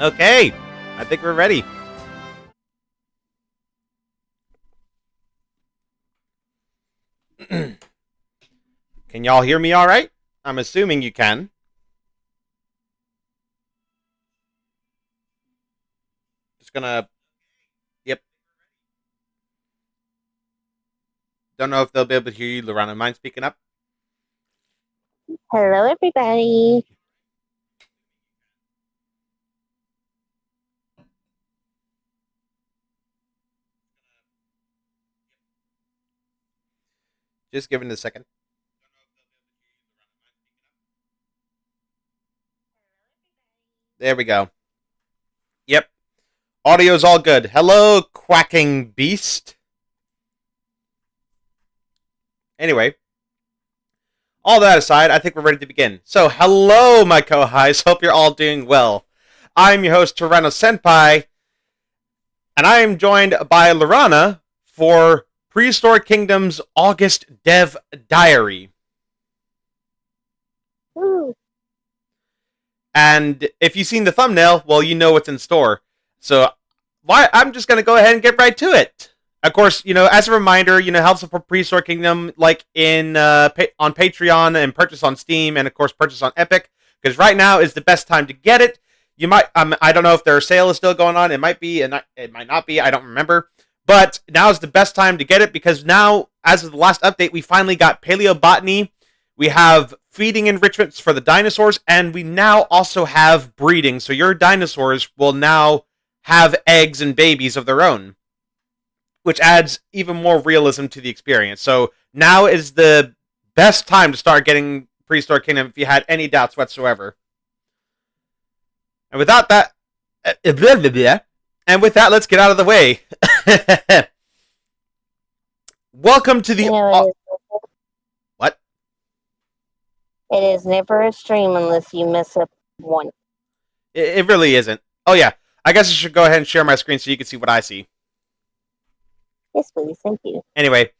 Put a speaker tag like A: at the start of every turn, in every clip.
A: Okay, I think we're ready. Can y'all hear me all right? I'm assuming you can. Just gonna... Yep. Don't know if they'll be able to hear you, Lorana. Mind speaking up?
B: Hello, everybody.
A: Just give it a second. There we go. Yep. Audio's all good. Hello, quacking beast. Anyway, all that aside, I think we're ready to begin. So, hello, my co-highs. Hope you're all doing well. I'm your host, Tyranno Senpai, and I am joined by Lorana for Prehistoric Kingdom's August Dev Diary.
B: Woo.
A: And if you've seen the thumbnail, well, you know what's in store. So, I'm just going to go ahead and get right to it. Of course, as a reminder, help support Prehistoric Kingdom like on Patreon and purchase on Steam and, of course, purchase on Epic. Because right now is the best time to get it. You might, I don't know if their sale is still going on. It might be, and it might not be. I don't remember. But now is the best time to get it because now, as of the last update, we finally got paleobotany. We have feeding enrichments for the dinosaurs, and we now also have breeding. So your dinosaurs will now have eggs and babies of their own, which adds even more realism to the experience. So now is the best time to start getting Prehistoric Kingdom if you had any doubts whatsoever. And without that, let's get out of the way. Welcome to the... What?
B: It is never a stream unless you mess up one.
A: It really isn't. Oh, yeah. I guess I should go ahead and share my screen so you can see what I see.
B: Yes, please. Thank you.
A: Anyway,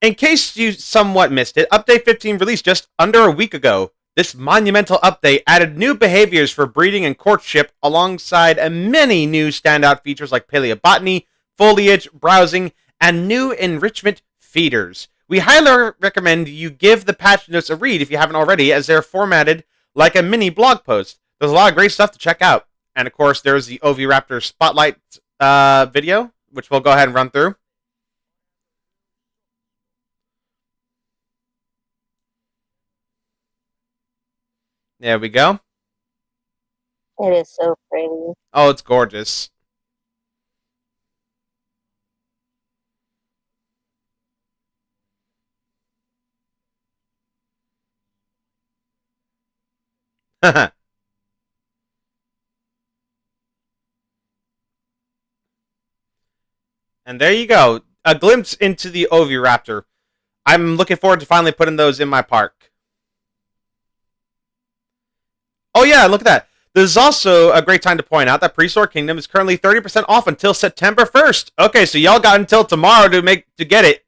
A: in case you somewhat missed it, Update 15 released just under a week ago. This monumental update added new behaviors for breeding and courtship alongside many new standout features like paleobotany, foliage, browsing, and new enrichment feeders. We highly recommend you give the patch notes a read if you haven't already, as they're formatted like a mini blog post. There's a lot of great stuff to check out. And of course, there's the Oviraptor Spotlight video, which we'll go ahead and run through. There we go.
B: It is so pretty.
A: Oh, it's gorgeous. And there you go. A glimpse into the Oviraptor. I'm looking forward to finally putting those in my park. Oh yeah, look at that. This is also a great time to point out that Prehistoric Kingdom is currently 30% off until September 1st. Okay, so y'all got until tomorrow to get it.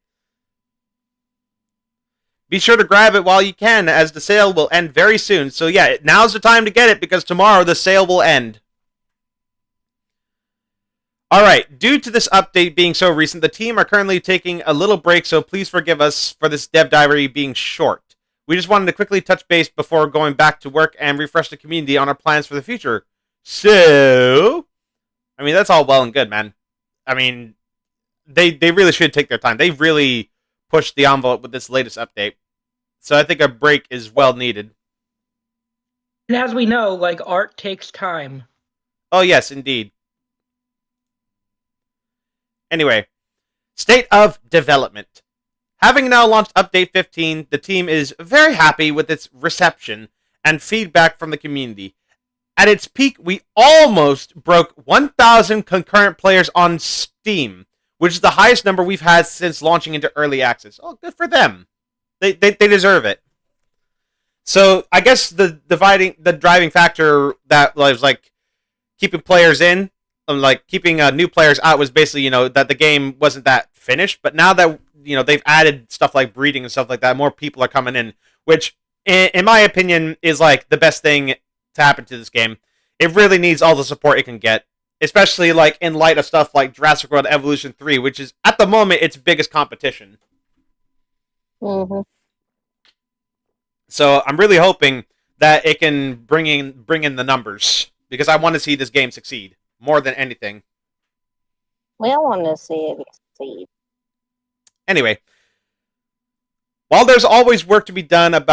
A: Be sure to grab it while you can, as the sale will end very soon. So yeah, now's the time to get it, because tomorrow the sale will end. Alright, due to this update being so recent, the team are currently taking a little break, so please forgive us for this dev diary being short. We just wanted to quickly touch base before going back to work and refresh the community on our plans for the future. So, I mean, that's all well and good, man. I mean, they really should take their time. They really pushed the envelope with this latest update. So I think a break is well needed.
C: And as we know, like, art takes time.
A: Oh, yes, indeed. Anyway, state of development. Having now launched Update 15, the team is very happy with its reception and feedback from the community. At its peak, we almost broke 1,000 concurrent players on Steam, which is the highest number we've had since launching into early access. Oh, good for them. They deserve it. So I guess the driving factor that was like keeping players in, like keeping new players out, was basically that the game wasn't that finished. But now that they've added stuff like breeding and stuff like that, more people are coming in, which in my opinion is like the best thing to happen to this game. it really needs all the support it can get, especially like in light of stuff like Jurassic World Evolution 3, which is at the moment its biggest competition.
B: Mm-hmm.
A: So I'm really hoping that it can bring in the numbers, because I want to see this game succeed more than anything.
B: We all want to see it succeed.
A: Anyway, while there's always work to be done and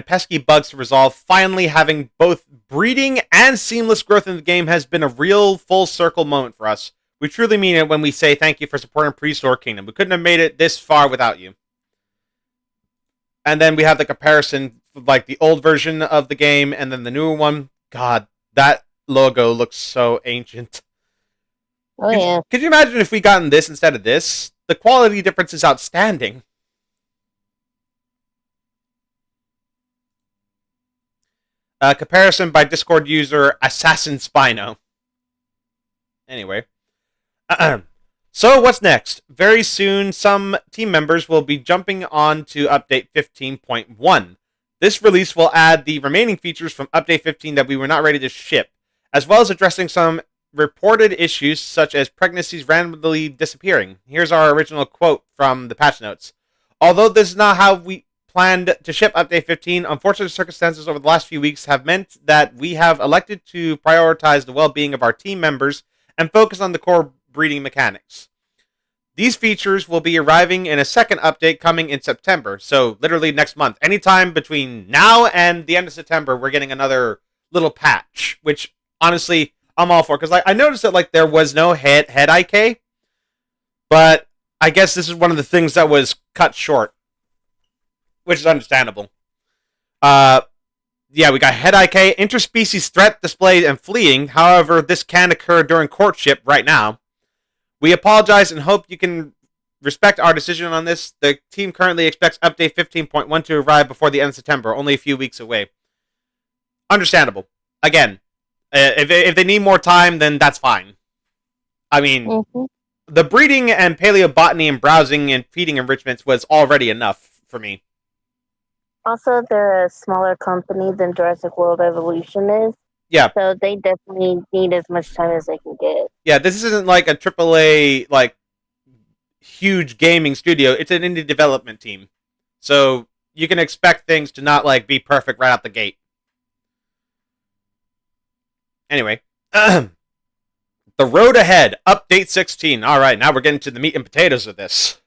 A: pesky bugs to resolve, finally having both breeding and seamless growth in the game has been a real full circle moment for us. We truly mean it when we say thank you for supporting Prehistoric Kingdom. We couldn't have made it this far without you. And then we have the comparison, like the old version of the game and then the newer one. God, that logo looks so ancient.
B: Oh, yeah.
A: Could you imagine if we gotten this instead of this? The quality difference is outstanding. Comparison by Discord user Assassin Spino. Anyway. So what's next? Very soon, some team members will be jumping on to Update 15.1. This release will add the remaining features from Update 15 that we were not ready to ship, as well as addressing some reported issues such as pregnancies randomly disappearing. Here's our original quote from the patch notes. Although this is not how we planned to ship Update 15, unfortunate circumstances over the last few weeks have meant that we have elected to prioritize the well-being of our team members and focus on the core breeding mechanics. These features will be arriving in a second update coming in September, so literally next month. Anytime between now and the end of September, we're getting another little patch, which honestly I'm all for, because I noticed that like there was no head IK, but I guess this is one of the things that was cut short, which is understandable. Yeah, we got head IK, interspecies threat displayed and fleeing. However, this can occur during courtship right now. We apologize and hope you can respect our decision on this. The team currently expects Update 15.1 to arrive before the end of September, only a few weeks away. Understandable. Again, if they need more time, then that's fine. I mean, the breeding and paleobotany and browsing and feeding enrichments was already enough for me.
B: Also, they're a smaller company than Jurassic World Evolution is.
A: Yeah.
B: So they definitely need as much time as they can get.
A: Yeah, this isn't like a AAA, like, huge gaming studio. It's an indie development team. So you can expect things to not, like, be perfect right out the gate. Anyway. The road ahead. Update 16. Alright, now we're getting to the meat and potatoes of this.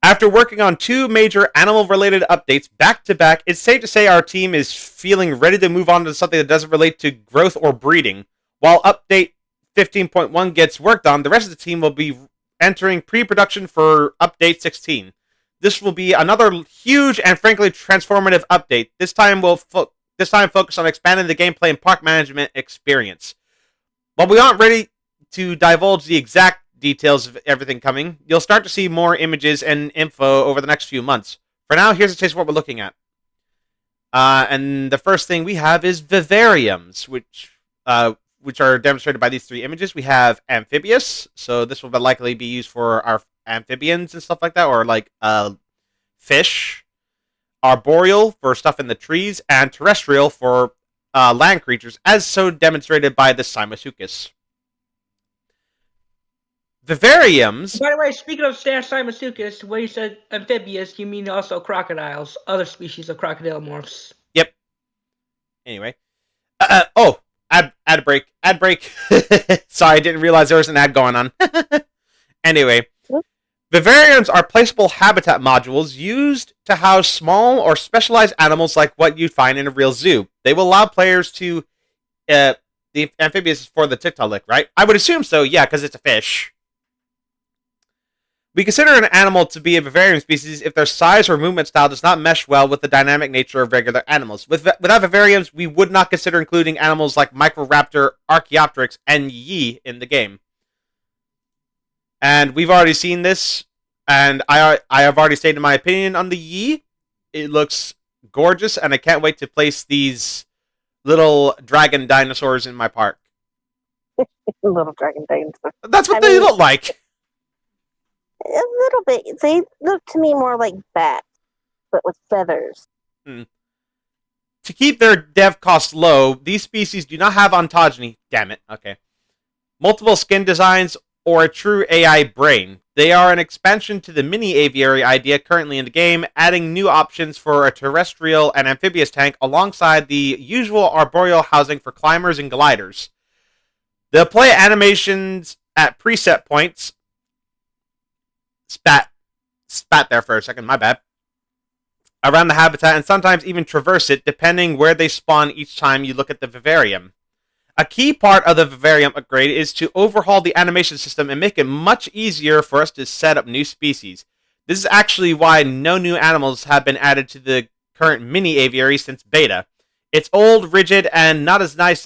A: After working on 2 major animal-related updates back-to-back, it's safe to say our team is feeling ready to move on to something that doesn't relate to growth or breeding. While Update 15.1 gets worked on, the rest of the team will be entering pre-production for Update 16. This will be another huge and frankly transformative update. This time focus on expanding the gameplay and park management experience. While we aren't ready to divulge the exact details of everything coming, you'll start to see more images and info over the next few months. For now, here's a taste of what we're looking at. And the first thing we have is vivariums, which are demonstrated by these 3 images. We have amphibious, so this will likely be used for our amphibians and stuff like that, or like fish. Arboreal for stuff in the trees, and terrestrial for land creatures, as so demonstrated by the Cymosuchus. Vivariums.
C: By the way, speaking of Cymosuchus, when you said amphibious, you mean also crocodiles, other species of crocodile morphs.
A: Yep. Anyway. Ad break. Sorry, I didn't realize there was an ad going on. Anyway. Vivariums are placeable habitat modules used to house small or specialized animals like what you'd find in a real zoo. They will allow players to... the amphibious is for the Tiktaalik, right? I would assume so, yeah, because it's a fish. We consider an animal to be a vivarium species if their size or movement style does not mesh well with the dynamic nature of regular animals. Without vivariums, we would not consider including animals like Microraptor, Archaeopteryx, and Yi in the game. And we've already seen this, and I have already stated my opinion on the Yi. It looks gorgeous, and I can't wait to place these little dragon dinosaurs in my park.
B: Little dragon dinosaurs.
A: That's what they look like.
B: A little bit. They look to me more like bats, but with feathers.
A: To keep their dev costs low, these species do not have ontogeny. Damn it. Okay. Multiple skin designs, or a true AI brain. They are an expansion to the mini aviary idea currently in the game, adding new options for a terrestrial and amphibious tank alongside the usual arboreal housing for climbers and gliders. They'll play animations at preset points. Spat there for a second, my bad. Around the habitat, and sometimes even traverse it, depending where they spawn each time you look at the vivarium. A key part of the vivarium upgrade is to overhaul the animation system and make it much easier for us to set up new species. This is actually why no new animals have been added to the current mini aviary since beta. It's old, rigid, and not as nice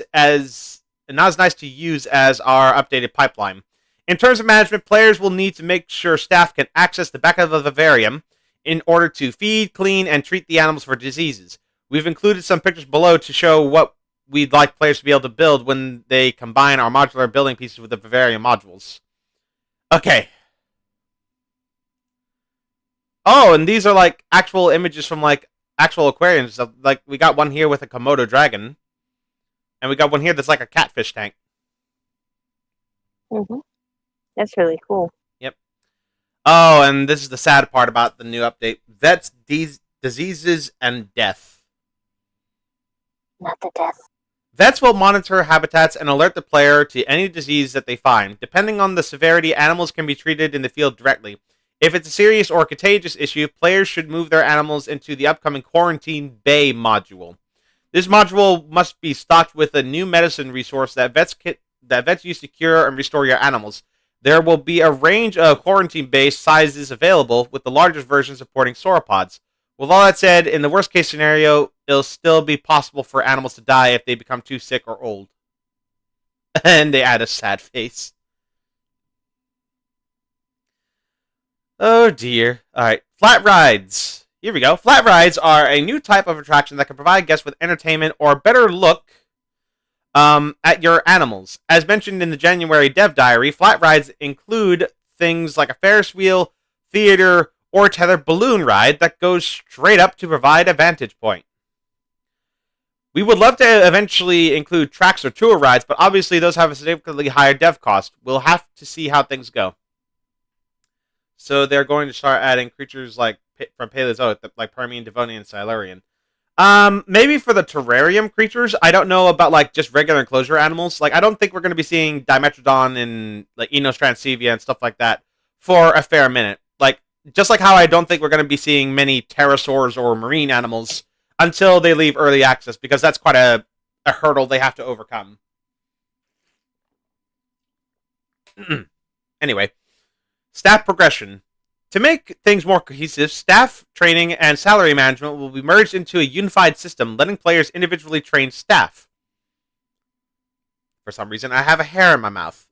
A: to use as our updated pipeline. In terms of management, players will need to make sure staff can access the back of the vivarium in order to feed, clean, and treat the animals for diseases. We've included some pictures below to show what we'd like players to be able to build when they combine our modular building pieces with the vivarium modules. Okay. Oh, and these are like actual images from like actual aquariums. Like we got one here with a Komodo dragon, and we got one here that's like a catfish tank.
B: Mm-hmm. That's really cool.
A: Yep. Oh, and this is the sad part about the new update: vets, diseases, and death.
B: Not the death.
A: Vets will monitor habitats and alert the player to any disease that they find. Depending on the severity, animals can be treated in the field directly. If it's a serious or contagious issue, players should move their animals into the upcoming Quarantine Bay module. This module must be stocked with a new medicine resource that vets use to cure and restore your animals. There will be a range of Quarantine Bay sizes available, with the largest version supporting sauropods. With all that said, in the worst case scenario, it'll still be possible for animals to die if they become too sick or old. And they add a sad face. Oh dear. Alright, flat rides. Here we go. Flat rides are a new type of attraction that can provide guests with entertainment or a better look at your animals. As mentioned in the January dev diary, flat rides include things like a Ferris wheel, theater, or a tethered balloon ride that goes straight up to provide a vantage point. We would love to eventually include tracks or tour rides, but obviously those have a significantly higher dev cost. We'll have to see how things go. So they're going to start adding creatures like from Paleozoic, like Permian, Devonian, and Silurian. Maybe for the terrarium creatures, I don't know about like just regular enclosure animals. Like I don't think we're going to be seeing Dimetrodon and like Enostransevia and stuff like that for a fair minute. Like just like how I don't think we're going to be seeing many pterosaurs or marine animals until they leave early access, because that's quite a hurdle they have to overcome. Anyway, staff progression. To make things more cohesive, staff training and salary management will be merged into a unified system, letting players individually train staff. For some reason, I have a hair in my mouth.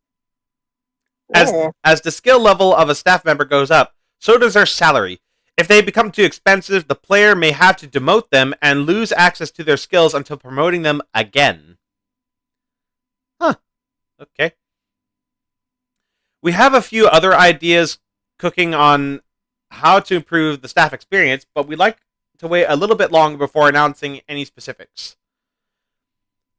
A: As the skill level of a staff member goes up, so does their salary. If they become too expensive, the player may have to demote them and lose access to their skills until promoting them again. Huh. Okay. We have a few other ideas cooking on how to improve the staff experience, but we'd like to wait a little bit longer before announcing any specifics.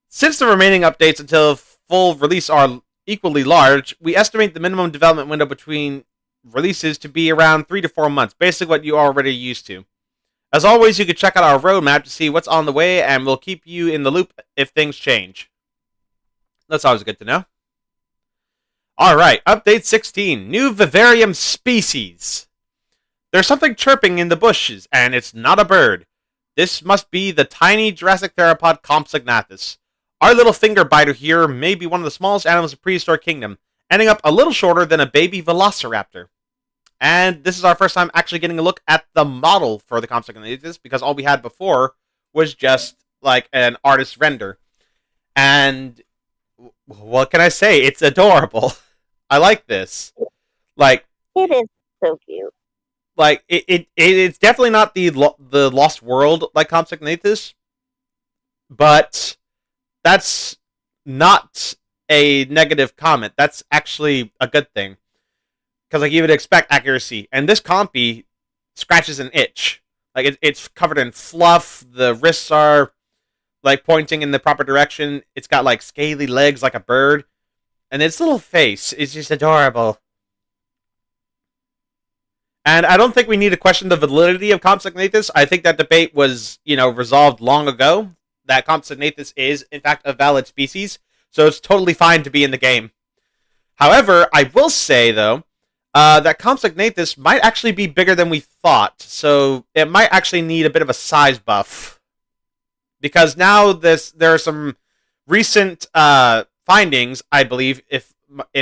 A: Since the remaining updates until full release are equally large, we estimate the minimum development window between releases to be around 3 to 4 months, basically what you already used to. As always, you can check out our roadmap to see what's on the way, and we'll keep you in the loop if things change. That's always good to know. Alright, update 16. New vivarium species. There's something chirping in the bushes, and it's not a bird. This must be the tiny Jurassic theropod Compsognathus. Our little finger biter here may be one of the smallest animals of Prehistoric Kingdom, ending up a little shorter than a baby velociraptor. And this is our first time actually getting a look at the model for the Compsognathus, because all we had before was just like an artist render. And what can I say? It's adorable. I like this. Like,
B: it is so cute.
A: Like it's definitely not the Lost World like Compsognathus, but that's not a negative comment. That's actually a good thing, because like you would expect accuracy, and this compy scratches an itch. Like it's covered in fluff. The wrists are like pointing in the proper direction. It's got like scaly legs like a bird, and its little face is just adorable. And I don't think we need to question the validity of Compsognathus. I think that debate was, resolved long ago. That Compsognathus is, in fact, a valid species, so it's totally fine to be in the game. However, I will say, though, that Compsognathus might actually be bigger than we thought, so it might actually need a bit of a size buff. Because now there are some recent findings, I believe, if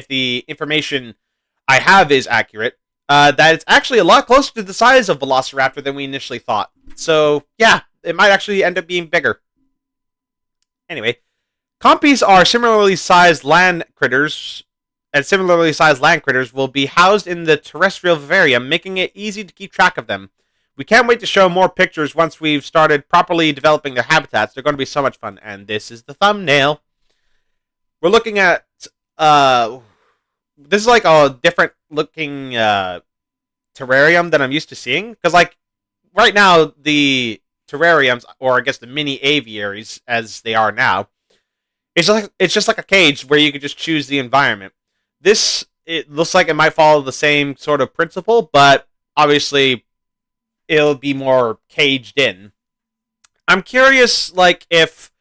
A: the information I have is accurate, that it's actually a lot closer to the size of Velociraptor than we initially thought. So, yeah, it might actually end up being bigger. Anyway, compies are similarly sized land critters, and similarly sized land critters will be housed in the terrestrial vivarium, making it easy to keep track of them. We can't wait to show more pictures once we've started properly developing their habitats. They're going to be so much fun. And this is the thumbnail. We're looking at... this is like a different looking terrarium than I'm used to seeing. Because like right now, the terrariums, or I guess the mini aviaries as they are now, it's just like a cage where you can just choose the environment. This, it looks like it might follow the same sort of principle, but obviously it'll be more caged in. I'm curious, like, if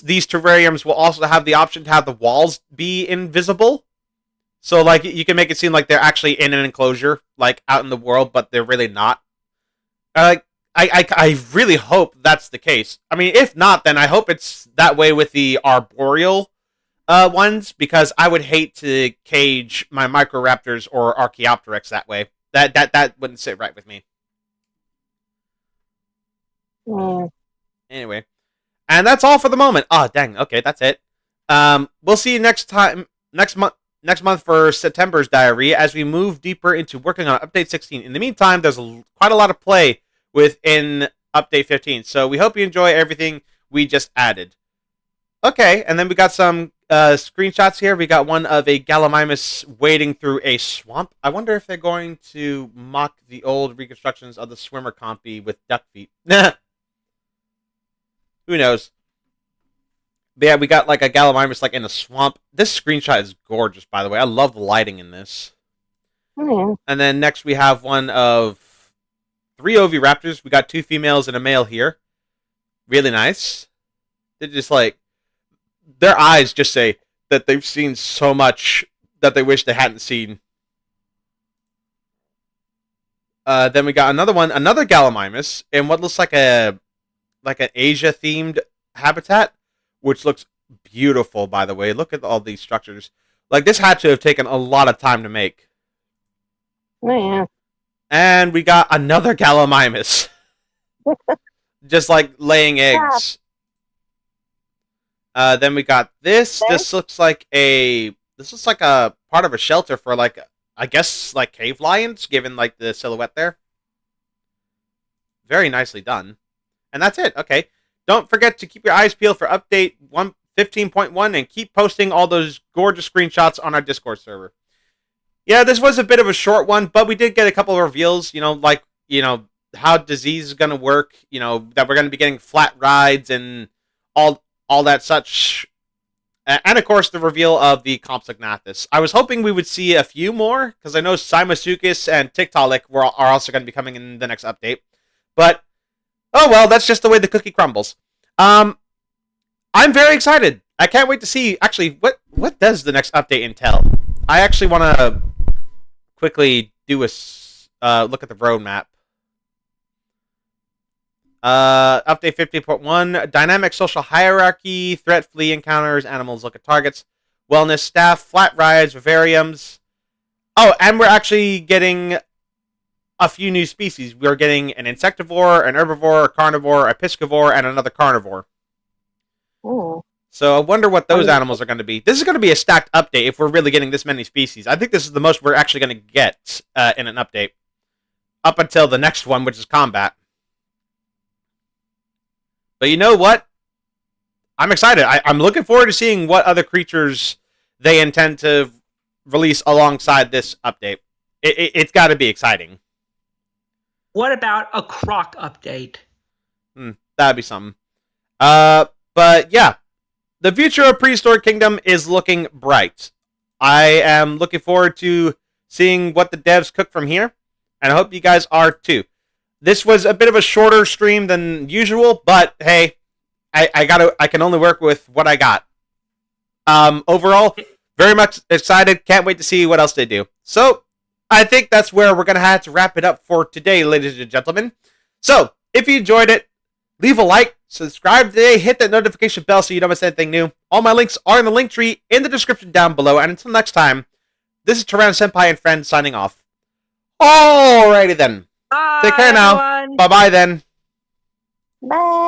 A: these terrariums will also have the option to have the walls be invisible. So, like, you can make it seem like they're actually in an enclosure, like, out in the world, but they're really not. I really hope that's the case. I mean, if not, then I hope it's that way with the arboreal ones, because I would hate to cage my Microraptors or Archaeopteryx that way. That wouldn't sit right with me. Anyway, and that's all for the moment. Oh, dang. Okay, that's it. We'll see you next month for September's diary as we move deeper into working on Update 16. In the meantime, there's quite a lot of play within Update 15, so we hope you enjoy everything we just added. Okay, and then we got some screenshots here. We got one of a Gallimimus wading through a swamp. I wonder if they're going to mock the old reconstructions of the swimmer compy with duck feet. Who knows? But yeah, we got like a Gallimimus like in a swamp. This screenshot is gorgeous, by the way. I love the lighting in this.
B: Mm.
A: And then next we have one of 3 oviraptors. We got 2 females and a male here. Really nice. They're just like, their eyes just say that they've seen so much that they wish they hadn't seen. Then we got another one, another Gallimimus, in what looks like an Asia-themed habitat, which looks beautiful, by the way. Look at all these structures. Like, this had to have taken a lot of time to make.
B: Yeah.
A: And we got another Gallimimus. Just, like, laying eggs. Then we got this. This looks like a part of a shelter for, like, I guess, like, cave lions, given, like, the silhouette there. Very nicely done. And that's it. Okay. Don't forget to keep your eyes peeled for update 15.1 and keep posting all those gorgeous screenshots on our Discord server. Yeah, this was a bit of a short one, but we did get a couple of reveals, how disease is going to work, that we're going to be getting flat rides and all that such. And, of course, the reveal of the Compsognathus. I was hoping we would see a few more, because I know Simasuchus and Tiktaalik are also going to be coming in the next update. But oh well, that's just the way the cookie crumbles. I'm very excited. I can't wait to see, actually, what does the next update entail? I actually want to quickly do a look at the roadmap. Update 50.1, dynamic social hierarchy, threat, flee encounters, animals look at targets, wellness staff, flat rides, vivariums. Oh, and we're actually getting a few new species. We're getting an insectivore, an herbivore, a carnivore, a piscivore, and another carnivore.
B: Ooh.
A: So I wonder what those animals are going to be. This is going to be a stacked update if we're really getting this many species. I think this is the most we're actually going to get in an update. Up until the next one, which is combat. But you know what? I'm excited. I'm looking forward to seeing what other creatures they intend to release alongside this update. It's got to be exciting.
C: What about a croc update?
A: That'd be something. But yeah, the future of Prehistoric Kingdom is looking bright. I am looking forward to seeing what the devs cook from here, and I hope you guys are too. This was a bit of a shorter stream than usual, but hey, I can only work with what I got. Overall, very much excited. Can't wait to see what else they do. So, I think that's where we're going to have to wrap it up for today, ladies and gentlemen. So, if you enjoyed it, leave a like, subscribe today, hit that notification bell so you don't miss anything new. All my links are in the link tree in the description down below. And until next time, this is Tyranno Senpai and friends signing off. Alrighty then.
D: Bye,
A: Take care now.
D: everyone.
A: Bye-bye then.
B: Bye.